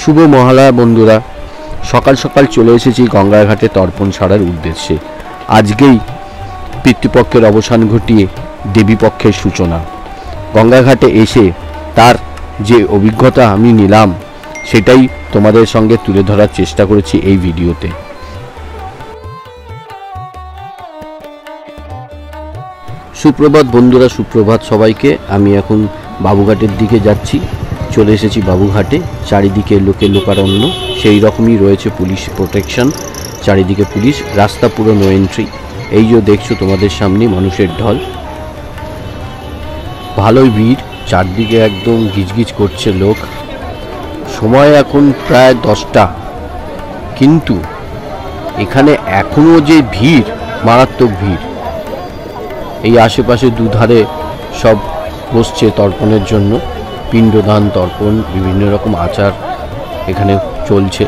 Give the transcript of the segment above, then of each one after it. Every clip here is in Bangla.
শুভ মহালয়া বন্ধুরা, সকাল সকাল চলে এসেছি গঙ্গার ঘাটে তর্পণ ছাড়ার উদ্দেশ্যে। আজকেই পিতৃপক্ষের অবসান ঘটিয়ে দেবীপক্ষের সূচনা। গঙ্গা ঘাটে এসে তার যে অভিজ্ঞতা আমি নিলাম সেটাই তোমাদের সঙ্গে তুলে ধরার চেষ্টা করেছি এই ভিডিওতে। সুপ্রভাত বন্ধুরা, সুপ্রভাত সবাইকে। আমি এখন বাবুঘাটের দিকে যাচ্ছি। চলে এসেছি বাবুঘাটে। চারিদিকে লোকে লোকারণ্য, সেই রকমই রয়েছে পুলিশ প্রোটেকশন, চারিদিকে পুলিশ, রাস্তা পুরো নো এন্ট্রি। এই যে দেখছো তোমাদের সামনে মানুষের ঢল, ভালোই ভিড়, চারদিকে একদম গিজগিজ করছে লোক। সময় এখন প্রায় 10টা, কিন্তু এখানে এখনও যে ভিড়, মারাত্মক ভিড়। এই আশেপাশে দুধারে সব বসছে তর্পণের জন্য, পিণ্ডদান, তর্পণ, বিভিন্ন রকম আচার এখানে চলছে।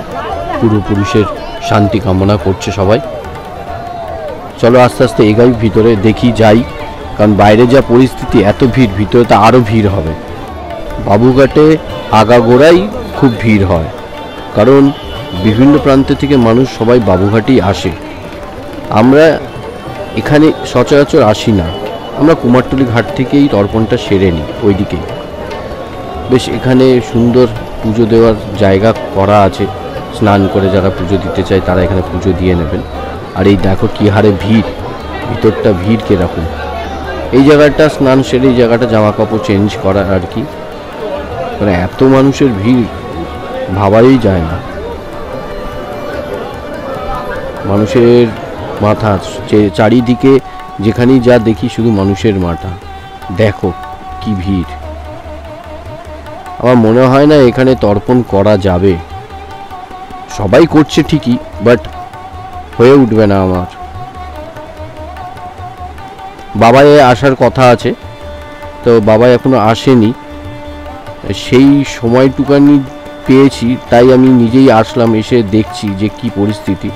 পূর্বপুরুষের শান্তি কামনা করছে সবাই। চলো আস্তে আস্তে এগাই, ভিতরে দেখি যাই, কারণ বাইরে যা পরিস্থিতি, এত ভিড়, ভিতরে তো আরও ভিড় হবে। বাবুঘাটে আগাগোড়াই খুব ভিড় হয়, কারণ বিভিন্ন প্রান্ত থেকে মানুষ সবাই বাবুঘাটেই আসে। আমরা এখানে সচরাচর আসি না, আমরা কুমারটুলি ঘাট থেকেই তর্পণটা সেরে নিই। ওইদিকেই বেশ এখানে সুন্দর পুজো দেওয়ার জায়গা করা আছে। স্নান করে যারা পুজো দিতে চায় তারা এখানে পুজো দিয়ে নেবেন। আর এই দেখো কী হারে ভিড়, ভিতরটা ভিড় কীরকম। এই জায়গাটা স্নান সেরে এই জায়গাটা জামা কাপড় চেঞ্জ করা আর কি, মানে এত মানুষের ভিড় ভাবাই যায় না। মানুষের মাথা, চারিদিকে যেখানেই যা দেখি শুধু মানুষের মাথা। দেখো কি ভিড়। আমার মনে হয় না এখানে তর্পণ করা যাবে। সবাই করছে ঠিকই, বাট হয়ে উঠবে না আমার। বাবাই আসার কথা আছে, তো বাবা এখনো আসেনি। সেই সময়টুকানি পেয়েছি, তাই আমি নিজেই আসলাম, এসে দেখছি যে কি পরিস্থিতি।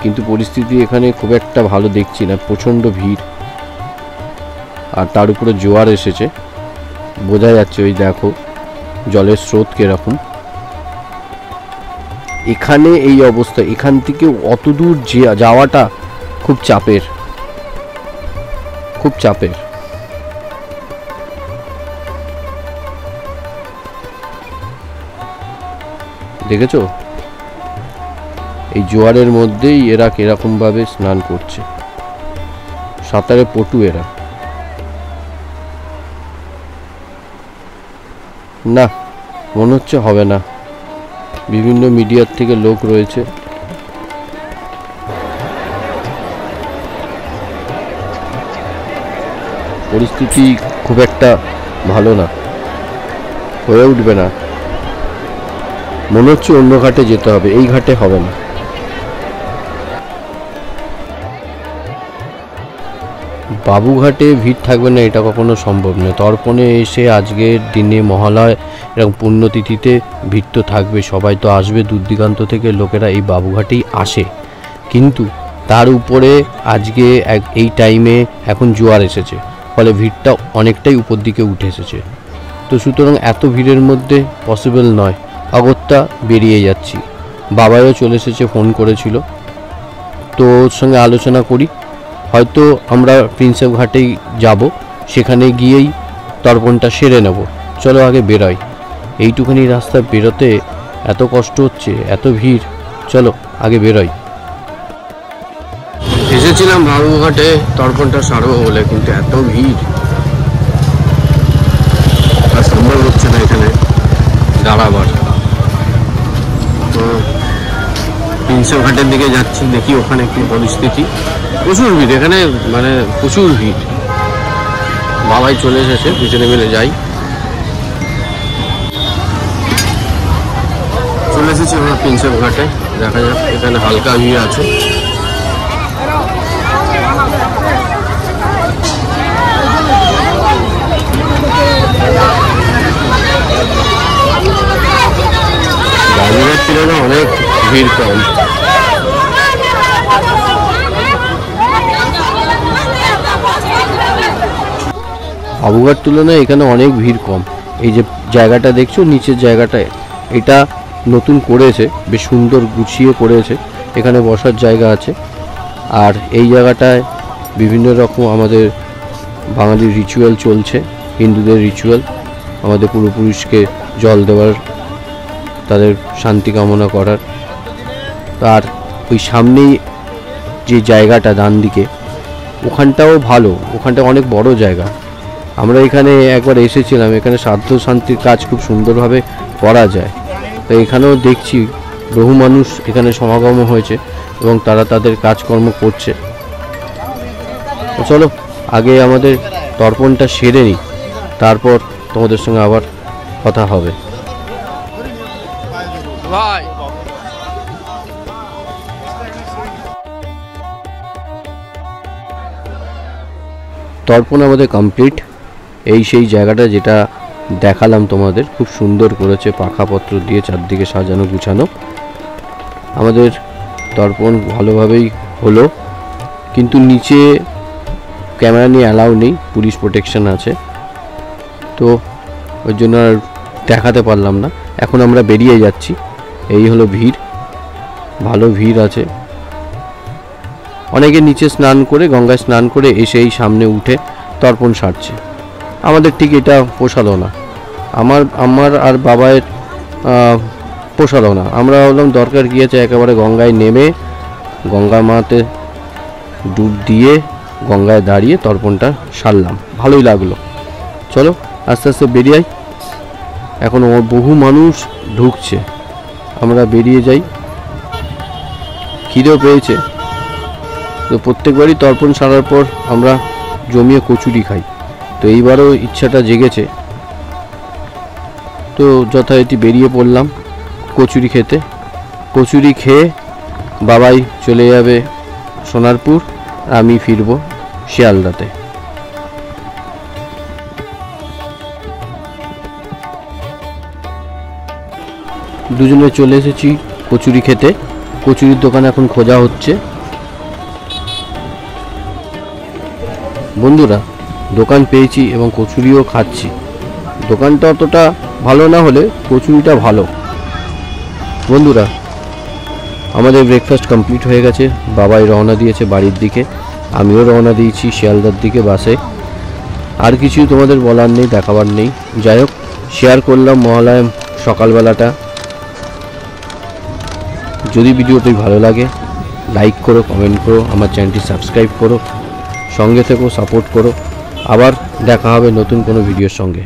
কিন্তু পরিস্থিতি এখানে খুব একটা ভালো দেখছি না, প্রচণ্ড ভিড়। আর তার উপরে জোয়ার এসেছে, বোঝা যাচ্ছে। ওই দেখো জলের স্রোত কিরকম। এখানে এই অবস্থা, এখান থেকে অত দূর যাওয়াটা খুব চাপের, খুব চাপের। দেখেছো এই জোয়ারের মধ্যেই এরা কিরকম ভাবে স্নান করছে, সাঁতারে পটু এরা। না, মনে হচ্ছে হবে না। বিভিন্ন মিডিয়ার থেকে লোক রয়েছে। পরিস্থিতি খুব একটা ভালো না, হয়ে উঠবে না। মনে হচ্ছে অন্য ঘাটে যেতে হবে, এই ঘাটে হবে না। বাবুঘাটে ভিড় থাকবে না এটা কখনো সম্ভব নয়। তর্পণে এসে আজকের দিনে মহালয় এরকম পুণ্যতিথিতে ভিড় তো থাকবে, সবাই তো আসবে। দূর দিগান্ত থেকে লোকেরা এই বাবুঘাটেই আসে, কিন্তু তার উপরে আজকে এই টাইমে এখন জোয়ার এসেছে, ফলে ভিড়টা অনেকটাই উপর দিকে উঠে এসেছে। তো সুতরাং এত ভিড়ের মধ্যে পসিবল নয়। অগত্যা বেরিয়ে যাচ্ছি। বাবাও চলে এসেছে, ফোন করেছিল, তো ওর সঙ্গে আলোচনা করি। হয়তো আমরা প্রিন্সেপ ঘাটেই যাব, সেখানে গিয়েই তর্পণটা সেরে নেব। চলো আগে বেরোই। এইটুখানি রাস্তা বেরোতে এত কষ্ট হচ্ছে, এত ভিড়। চলো আগে বেরোই। এসেছিলাম বাবুঘাটে তর্পণটা সারবো বলে, কিন্তু এত ভিড় আর সম্ভব হচ্ছে না এখানে দাঁড়াবার। তো প্রিন্সেপ ঘাটের দিকে যাচ্ছি, দেখি ওখানে কি পরিস্থিতি। প্রচুর ভিড় এখানে, মানে প্রচুর ভিড়। বাবাই চলে এসেছে, পিছনে মিলে যাই। চলে এসেছি আমরা প্রিন্সেপ ঘাটে। দেখা যাক, এখানে হালকা ভিড় আছে। বাবুঘাট তুলনায় অনেক ভিড় কম। বাবুঘাট তুলনায় এখানে অনেক ভিড় কম। এই যে জায়গাটা দেখছো, নিচের জায়গাটা, এটা নতুন করেছে, বেশ সুন্দর গুছিয়ে করেছে। এখানে বসার জায়গা আছে। আর এই জায়গাটায় বিভিন্ন রকম আমাদের বাঙালির রিচুয়াল চলছে, হিন্দুদের রিচুয়াল, আমাদের পূর্বপুরুষকে জল দেওয়ার, তাদের শান্তি কামনা করার। আর ওই সামনেই যে জায়গাটা ডান দিকে, ওখানটাও ভালো, ওখানটা অনেক বড় জায়গা। আমরা এখানে একবার এসেছিলাম, এখানে শ্রাদ্ধ শান্তির কাজ খুব সুন্দরভাবে করা যায়। তো এখানেও দেখছি বহু মানুষ এখানে সমাগম হয়েছে এবং তারা তাদের কাজকর্ম করছে। তো চলো আগে আমাদের তর্পণটা সেরে নিই, তারপর তোমাদের সঙ্গে আবার কথা হবে। তর্পণ আমাদের কমপ্লিট। এই সেই জায়গাটা যেটা দেখালাম তোমাদের, খুব সুন্দর করেছে, পাখাপত্র দিয়ে চারদিকে সাজানো গুছানো। আমাদের তর্পণ ভালোভাবেই হলো, কিন্তু নিচে ক্যামেরা নিয়ে অ্যালাউ নেই, পুলিশ প্রোটেকশন আছে, তো ওই জন্য আর দেখাতে পারলাম না। এখন আমরা বেরিয়ে যাচ্ছি। এই হলো ভিড়, ভালো ভিড় আছে। অনেকে নিচে স্নান করে, গঙ্গায় স্নান করে এসে এই সামনে উঠে তর্পণ সারছে। আমাদের ঠিক এটা পোষালো না, আমার আর বাবায়ের পোষালো না। আমরা বললাম দরকার কী আছে, একেবারে গঙ্গায় নেমে গঙ্গা মাতে ডুব দিয়ে গঙ্গায় দাঁড়িয়ে তর্পণটা সারলাম, ভালোই লাগলো। চলো আস্তে আস্তে বেরিয়ে যাই। এখন বহু মানুষ ঢুকছে, আমরা বেরিয়ে যাই। খিদেও পেয়েছে, তো প্রত্যেকবারই তর্পণ সারার পর আমরা জমিয়ে কচুরি খাই, তো এইবারও ইচ্ছাটা জেগেছে, তো যথারীতি বেরিয়ে পড়লাম কচুরি খেতে। কচুরি খেয়ে বাবাই চলে যাবে সোনারপুর, আমি ফিরব শিয়ালদাতে। দুজনে চলে এসেছি কচুরি খেতে। কচুরির দোকান এখন খোঁজা হচ্ছে। বন্ধুরা, দোকান পেয়েছি এবং কচুরিও খাচ্ছি। দোকানটা অতটা ভালো না হলে কচুরিটা ভালো। বন্ধুরা, আমাদের ব্রেকফাস্ট কমপ্লিট হয়ে গেছে। বাবাই রওনা দিয়েছে বাড়ির দিকে, আমিও রওনা দিয়েছি শিয়ালদার দিকে বাসে। আর কিছু তোমাদের বলার নেই, দেখাবার নেই। যাই হোক, শেয়ার করলাম মহালয়া সকালবেলাটা। যদি ভিডিওটি ভালো লাগে লাইক করো, কমেন্ট করো, আমার চ্যানেলটি সাবস্ক্রাইব করো, সঙ্গে থেকো, সাপোর্ট করো। আবার দেখা হবে নতুন কোনো ভিডিওর সঙ্গে।